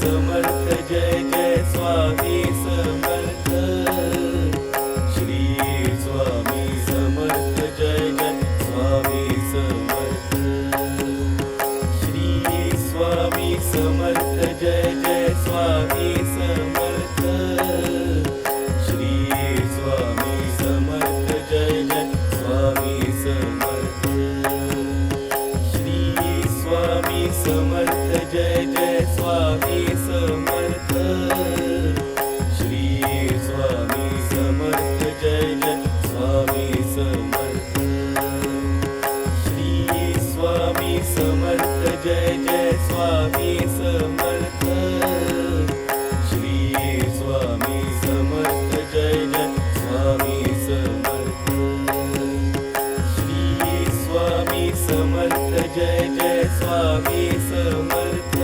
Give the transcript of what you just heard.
Samarth Jai Jai Swami Samarth Shri Swami Samarth Jai Jai Swami Samarth Shri Swami Samarth Jai Jai Swami Samarth Shri Swami Samarth Jai Jai Swami Samarth Shri Swami Samarth Jai Jai Swami Samarth Shri Swami Samarth Jai Jai Swami Samarth Shri Swami Samarth Jai Jai Swami Samarth Shri Swami Samarth Jai Jai Swami Samarth Shri Swami Samarth Jai Jai Swami Samarth